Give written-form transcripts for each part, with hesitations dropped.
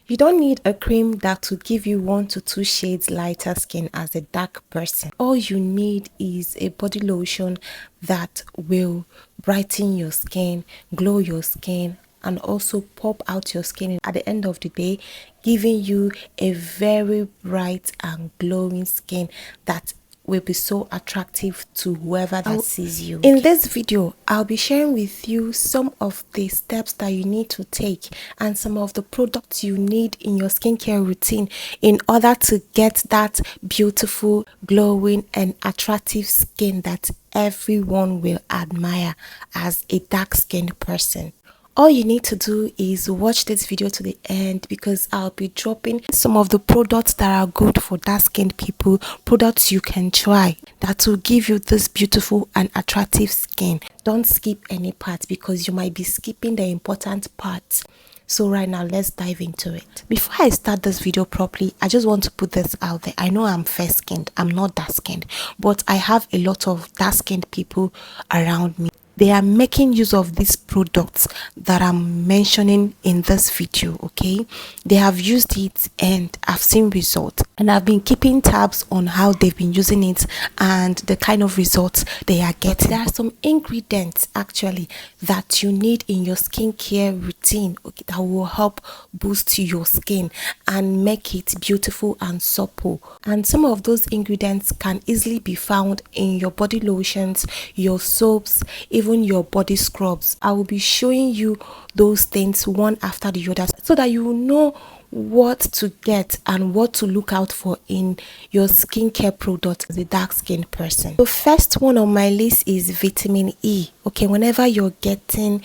You don't need a cream that will give you 1 to 2 shades lighter skin as a dark person. All you need is a body lotion that will brighten your skin, glow your skin, and also pop out your skin at the end of the day, giving you a very bright and glowing skin that will be so attractive to whoever that sees you. In this video, I'll be sharing with you some of the steps that you need to take and some of the products you need in your skincare routine in order to get that beautiful, glowing, and attractive skin that everyone will admire as a dark-skinned person. All you need to do is watch this video to the end because I'll be dropping some of the products that are good for dark-skinned people, products you can try that will give you this beautiful and attractive skin. Don't skip any part because you might be skipping the important parts. So right now, let's dive into it. Before I start this video properly, I just want to put this out there. I know I'm fair-skinned, I'm not dark-skinned, but I have a lot of dark-skinned people around me. They are making use of these products that I'm mentioning in this video. Okay, they have used it and I've seen results, and I've been keeping tabs on how they've been using it and the kind of results they are getting. There are some ingredients actually that you need in your skincare routine, okay, that will help boost your skin and make it beautiful and supple. And some of those ingredients can easily be found in your body lotions, your soaps, even your body scrubs. I will be showing you those things one after the other so that you will know what to get and what to look out for in your skincare product as a dark skinned person. The first one on my list is vitamin E. Okay, whenever you're getting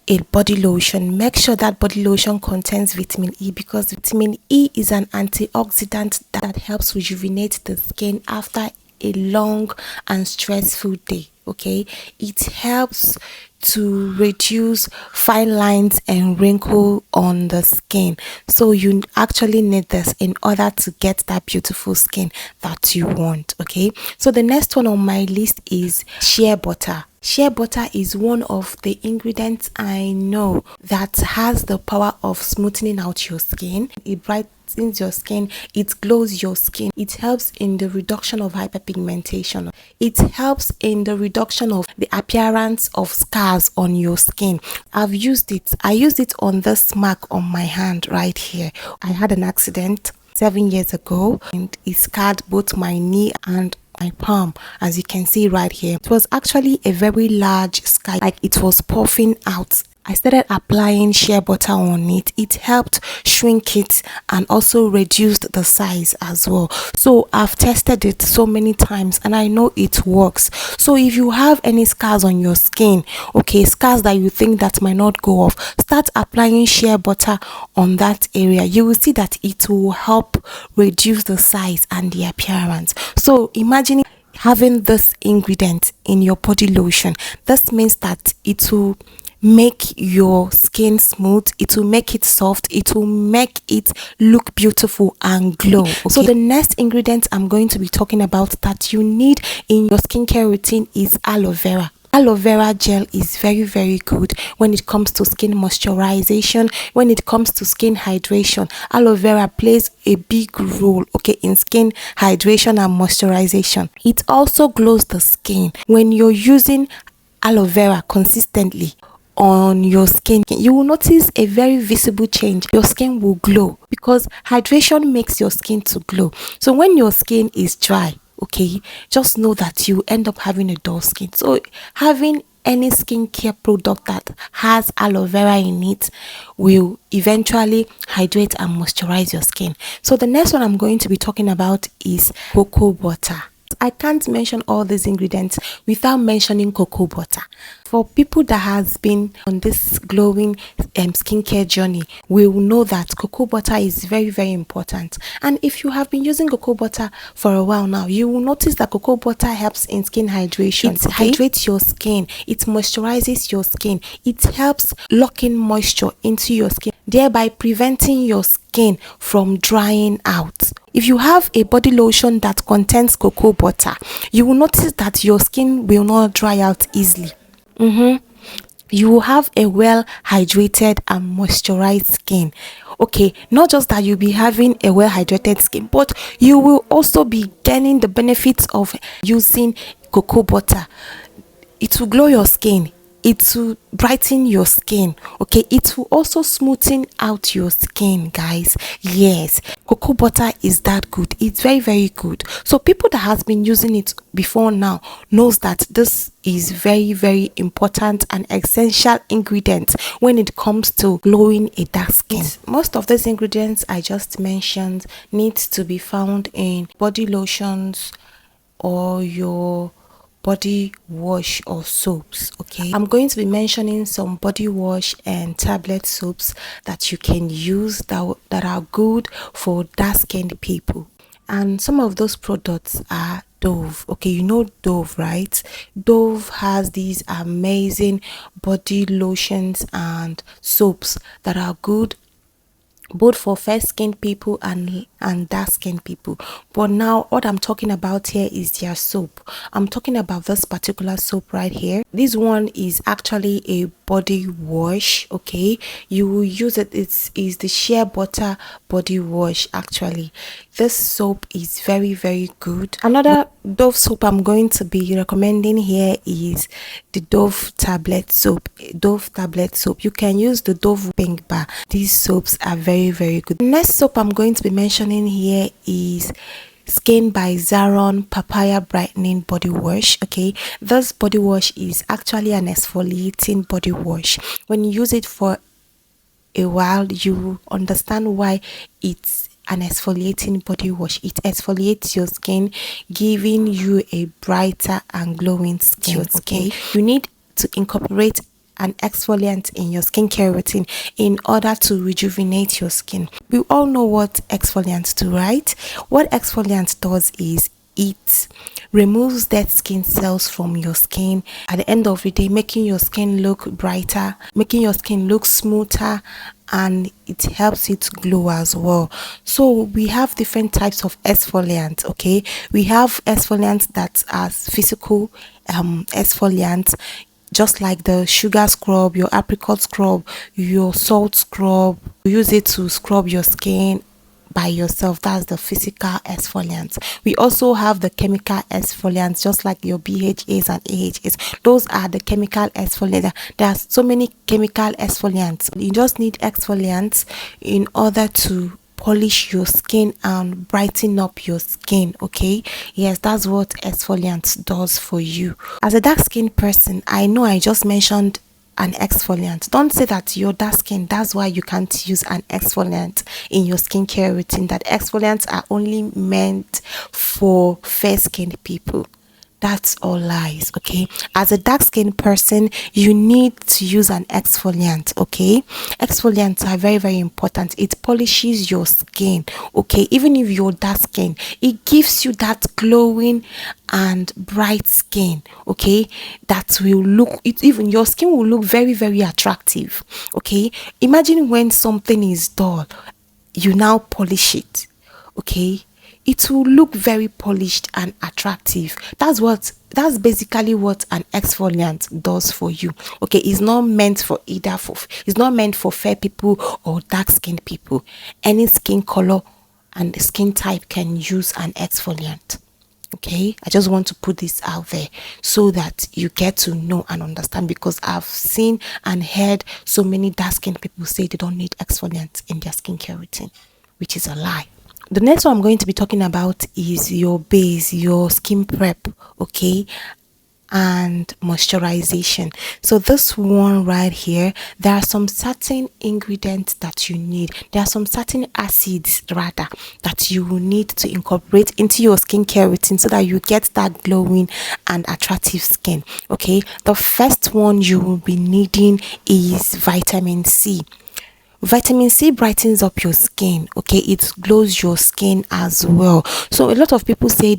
a body lotion, make sure that body lotion contains vitamin E because vitamin E is an antioxidant that helps rejuvenate the skin after a long and stressful day. Okay, it helps to reduce fine lines and wrinkle on the skin. So you actually need this in order to get that beautiful skin that you want. Okay, so the next one on my list is shea butter. Shea butter is one of the ingredients I know that has the power of smoothing out your skin. It brightens your skin, it glows your skin, it helps in the reduction of hyperpigmentation, it helps in the reduction of the appearance of scars on your skin. I've used it. I used it on this mark on my hand right here. I had an accident 7 years ago and it scarred both my knee and my palm, as you can see right here. It was actually a very large scar, like it was puffing out. I started applying shea butter on it. It helped shrink it and also reduced the size as well. So I've tested it so many times and I know it works. So if you have any scars on your skin, okay, scars that you think that might not go off, start applying shea butter on that area. You will see that it will help reduce the size and the appearance. So imagine having this ingredient in your body lotion. This means that it will make your skin smooth, it will make it soft, it will make it look beautiful and glow. Okay? So the next ingredient I'm going to be talking about that you need in your skincare routine is aloe vera. Aloe vera gel is very good when it comes to skin moisturization, when it comes to skin hydration. Aloe vera plays a big role, okay, in skin hydration and moisturization. It also glows the skin. When you're using aloe vera consistently on your skin, you will notice a very visible change. Your skin will glow because hydration makes your skin to glow. So when your skin is dry, okay, just know that you end up having a dull skin. So having any skincare product that has aloe vera in it will eventually hydrate and moisturize your skin. So the next one I'm going to be talking about is cocoa butter. I can't mention all these ingredients without mentioning cocoa butter. For people that has been on this glowing skincare journey, will know that cocoa butter is very important. And if you have been using cocoa butter for a while now, you will notice that cocoa butter helps in skin hydration. It hydrates your skin, it moisturizes your skin, it helps lock in moisture into your skin, thereby preventing your skin from drying out. If you have a body lotion that contains cocoa butter, you will notice that your skin will not dry out easily. you will have a well hydrated and moisturized skin. Okay, not just that you'll be having a well hydrated skin, but you will also be gaining the benefits of using cocoa butter. It will glow your skin, it will brighten your skin. Okay, it will also smoothen out your skin, guys. Yes, cocoa butter is that good. It's very, very good. So people that has been using it before now knows that this is very, very important and essential ingredient when it comes to glowing a dark skin. Most of these ingredients I just mentioned needs to be found in body lotions or your body wash or soaps. Okay, I'm going to be mentioning some body wash and tablet soaps that you can use that are good for dark skinned people. And some of those products are Dove. Okay, you know Dove, right? Dove has these amazing body lotions and soaps that are good both for fair skinned people and dark skinned people. But now what I'm talking about here is their soap. I'm talking about this particular soap right here. This one is actually a body wash. Okay, you will use it. It is the shea butter body wash. Actually, this soap is very, very good. Another Dove soap I'm going to be recommending here is the Dove tablet soap. Dove tablet soap, you can use the Dove pink bar. These soaps are very, very good. The next soap I'm going to be mentioning here is Skin by Zaron papaya brightening body wash. Okay, this body wash is actually an exfoliating body wash. When you use it for a while, you understand why it's an exfoliating body wash. It exfoliates your skin, giving you a brighter and glowing skin. Okay, you need to incorporate an exfoliant in your skincare routine in order to rejuvenate your skin. We all know what exfoliants do, right? What exfoliant does is it removes dead skin cells from your skin at the end of the day, making your skin look brighter, making your skin look smoother, and it helps it glow as well. So we have different types of exfoliants. Okay, we have exfoliants that are physical exfoliants, just like the sugar scrub, your apricot scrub, your salt scrub. You use it to scrub your skin by yourself. That's the physical exfoliants. We also have the chemical exfoliants, just like your BHAs and AHAs. Those are the chemical exfoliants. There are so many chemical exfoliants. You just need exfoliants in order to polish your skin and brighten up your skin. Okay, yes, that's what exfoliant does for you. As a dark skin person, I know I just mentioned an exfoliant. Don't say that you're dark skin, that's why you can't use an exfoliant in your skincare routine, that exfoliants are only meant for fair skinned people. That's all lies. Okay, as a dark skinned person, you need to use an exfoliant. Okay, exfoliants are very, very important. It polishes your skin. Okay, even if you're dark skin, it gives you that glowing and bright skin. Okay, that will look, it even your skin will look very, very attractive. Okay, imagine when something is dull, you now polish it. Okay, it will look very polished and attractive. That's basically what an exfoliant does for you. Okay, it's not meant for it's not meant for fair people or dark skinned people. Any skin color and skin type can use an exfoliant. Okay, I just want to put this out there so that you get to know and understand, because I've seen and heard so many dark skinned people say they don't need exfoliants in their skincare routine, which is a lie. The next one I'm going to be talking about is your base, your skin prep. Okay, and moisturization. So this one right here, there are some certain ingredients that you need. There are some certain acids rather that you will need to incorporate into your skincare routine so that you get that glowing and attractive skin. Okay, the first one you will be needing is vitamin C. Vitamin C brightens up your skin. Okay, it glows your skin as well. So a lot of people say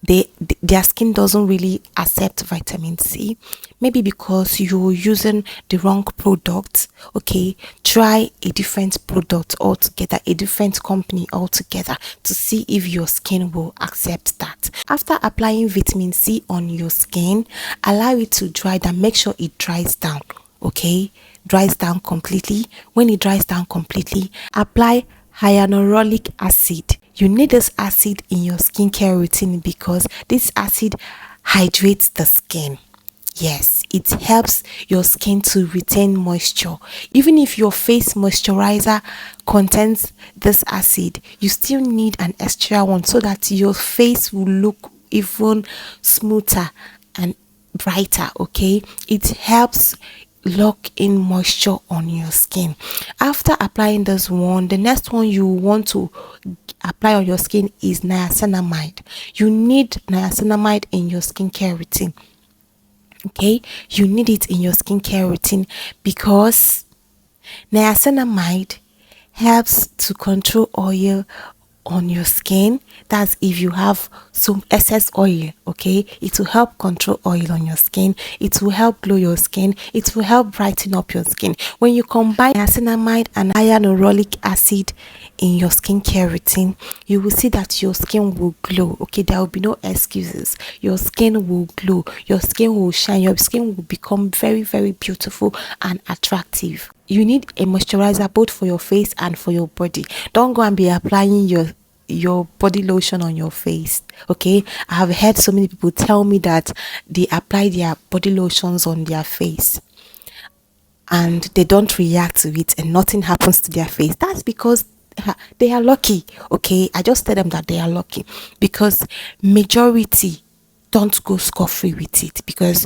their skin doesn't really accept vitamin C, maybe because you're using the wrong product. Okay, try a different product altogether, a different company altogether, to see if your skin will accept that. After applying vitamin C on your skin, allow it to dry down. Make sure it dries down. Okay, dries down completely. When it dries down completely, apply hyaluronic acid. You need this acid in your skincare routine because this acid hydrates the skin. Yes, it helps your skin to retain moisture. Even if your face moisturizer contains this acid, you still need an extra one so that your face will look even smoother and brighter. Okay, it helps lock in moisture on your skin. After applying this one, the next one you want to apply on your skin is niacinamide. You need niacinamide in your skincare routine. Okay, you need it in your skincare routine because niacinamide helps to control oil on your skin. That's if you have some excess oil. Okay, it will help control oil on your skin. It will help glow your skin. It will help brighten up your skin. When you combine niacinamide and hyaluronic acid in your skincare routine, you will see that your skin will glow. Okay, there will be no excuses. Your skin will glow, your skin will shine, your skin will become very, very beautiful and attractive. You need a moisturizer both for your face and for your body. Don't go and be applying your body lotion on your face. Okay, I have heard so many people tell me that they apply their body lotions on their face and they don't react to it and nothing happens to their face. That's because they are lucky. Okay, I just tell them that they are lucky because majority don't go scot-free with it because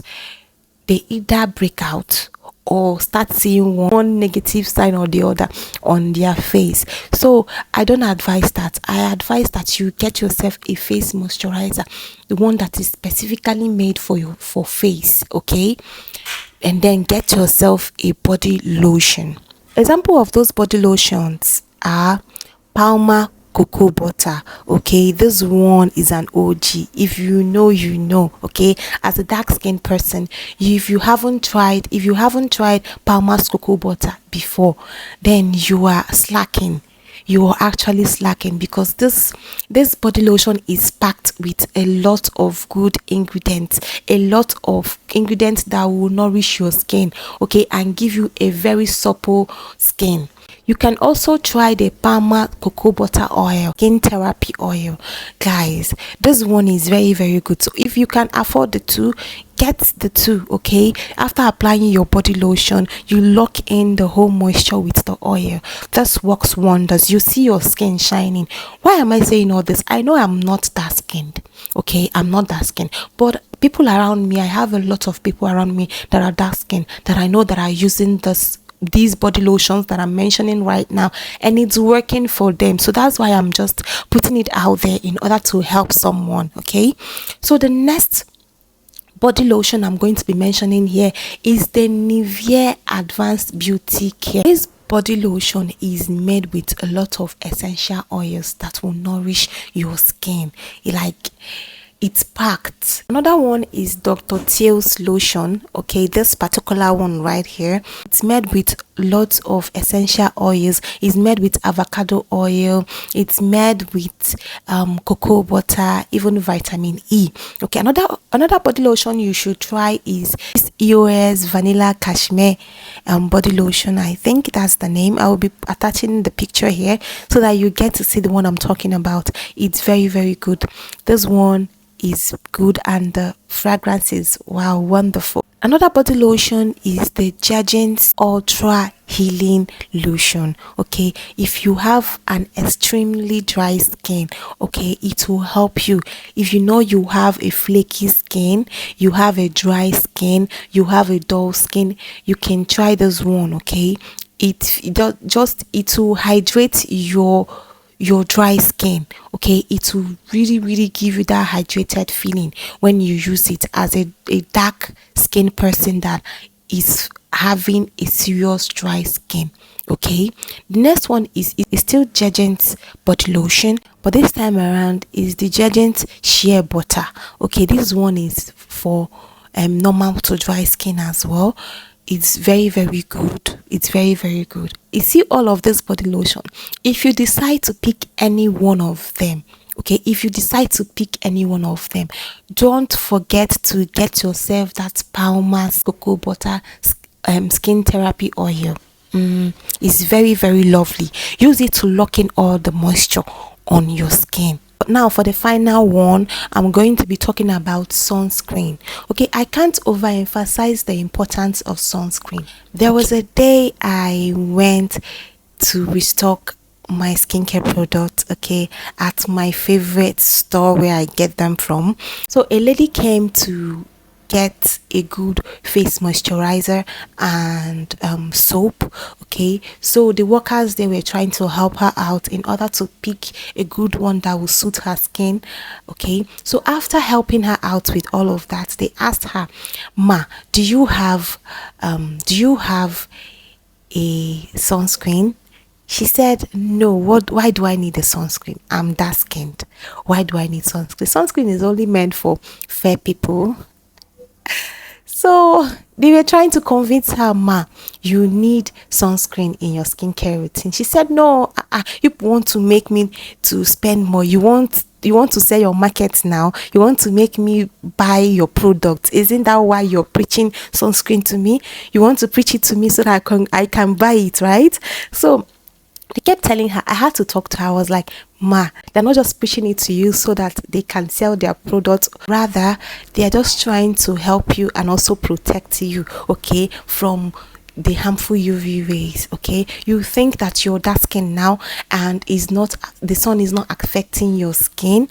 they either break out or start seeing one negative sign or the other on their face. So I don't advise that. I advise that you get yourself a face moisturizer, the one that is specifically made for face. Okay, and then get yourself a body lotion. Example of those body lotions are Palmer cocoa butter. Okay, this one is an OG. If you know, you know. Okay, as a dark skinned person, if you haven't tried Palmer's cocoa butter before, then you are slacking. You are actually slacking because this body lotion is packed with a lot of good ingredients, a lot of ingredients that will nourish your skin, okay, and give you a very supple skin. You can also try the Palmer cocoa butter oil, skin therapy oil. Guys, this one is very, very good. So if you can afford the two, get the two. Okay, after applying your body lotion, you lock in the whole moisture with the oil. This works wonders. You see your skin shining. Why am I saying all this? I know I'm not dark skinned. Okay, I'm not dark skinned, but people around me, I have a lot of people around me that are dark skinned that I know that are using these body lotions that I'm mentioning right now, and it's working for them. So that's why I'm just putting it out there in order to help someone. Okay, so the next body lotion I'm going to be mentioning here is the Nivea Advanced Beauty Care. This body lotion is made with a lot of essential oils that will nourish your skin. It's packed. Another one is Dr. Teal's lotion. Okay, this particular one right here, it's made with lots of essential oils. It's made with avocado oil. It's made with cocoa butter, even vitamin E. Okay, another body lotion you should try is this EOS Vanilla Cashmere body lotion. I think that's the name. I will be attaching the picture here so that you get to see the one I'm talking about. It's very, very good. This one is good and the fragrance is wow, wonderful. Another body lotion is the Jergens Ultra Healing Lotion. Okay, if you have an extremely dry skin, okay, it will help you. If you know you have a flaky skin, you have a dry skin, you have a dull skin, you can try this one. Okay, it will hydrate your dry skin. Okay, it will really, really give you that hydrated feeling when you use it as a dark skin person that is having a serious dry skin. Okay, the next one is still Jergens body lotion, but this time around is detergent shea butter. Okay, this one is for normal to dry skin as well. It's very very good. It's very very good. You see all of this body lotion, if you decide to pick any one of them, okay, if you decide to pick any one of them, don't forget to get yourself that Palmer's cocoa butter skin therapy oil. It's very very lovely. Use it to lock in all the moisture on your skin. Now for the final one, I'm going to be talking about sunscreen. Okay, I can't overemphasize the importance of sunscreen. There was a day I went to restock my skincare product, okay, at my favorite store where I get them from. So a lady came to get a good face moisturizer and soap. Okay, so the workers, they were trying to help her out in order to pick a good one that will suit her skin. Okay, so after helping her out with all of that, they asked her, "Ma, do you have a sunscreen?" She said, "No, why do I need a sunscreen? I'm dark skinned. Why do I need sunscreen? Sunscreen is only meant for fair people." So they were trying to convince her, "Ma, you need sunscreen in your skincare routine." She said, "No, you want to make me to spend more. You want to sell your market now. You want to make me buy your product. Isn't that why you're preaching sunscreen to me? You want to preach it to me so that I can buy it, right?" So they kept telling her. I had to talk to her. I was like, "Ma, they're not just pushing it to you so that they can sell their product. Rather, they're just trying to help you and also protect you, okay, from the harmful UV rays. Okay, you think that you're dark skin now and the sun is not affecting your skin,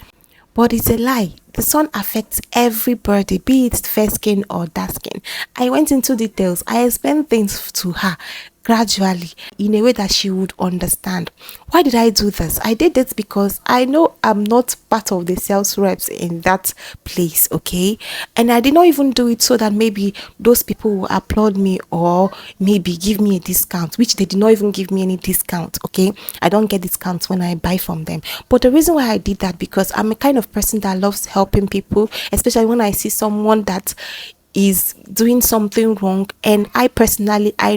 but it's a lie. The sun affects everybody, be it fair skin or dark skin." I went into details. I explained things to her gradually in a way that she would understand. Why did I do this? I did it because I know I'm not part of the sales reps in that place, okay? And I did not even do it so that maybe those people will applaud me or maybe give me a discount, which they did not even give me any discount, okay? I don't get discounts when I buy from them. But the reason why I did that, because I'm a kind of person that loves helping people, especially when I see someone that is doing something wrong, and I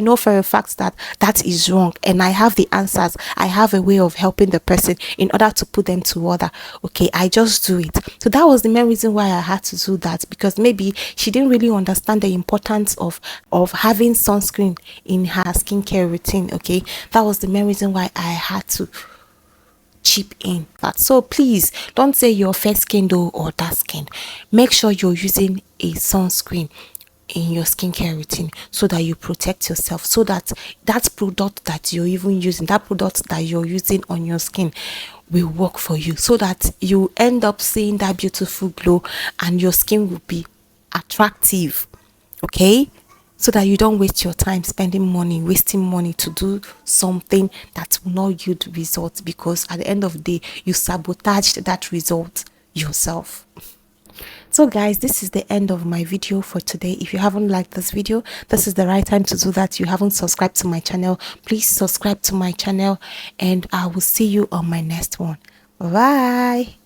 know for a fact that that is wrong, and I have the answers. I have a way of helping the person in order to put them to order. Okay, I just do it. So that was the main reason why I had to do that, because maybe she didn't really understand the importance of having sunscreen in her skincare routine. Okay, that was the main reason why I had to chip in that. So please don't say you're fair skinned or dark skinned. Make sure you're using a sunscreen in your skincare routine so that you protect yourself, so that that product that you're even using, that product that you're using on your skin will work for you, so that you end up seeing that beautiful glow and your skin will be attractive. Okay, so that you don't waste your time wasting money to do something that will not yield results, because at the end of the day you sabotaged that result yourself. So guys, this is the end of my video for today. If you haven't liked this video, this is the right time to do that. You haven't subscribed to my channel, please subscribe to my channel, and I will see you on my next one. Bye.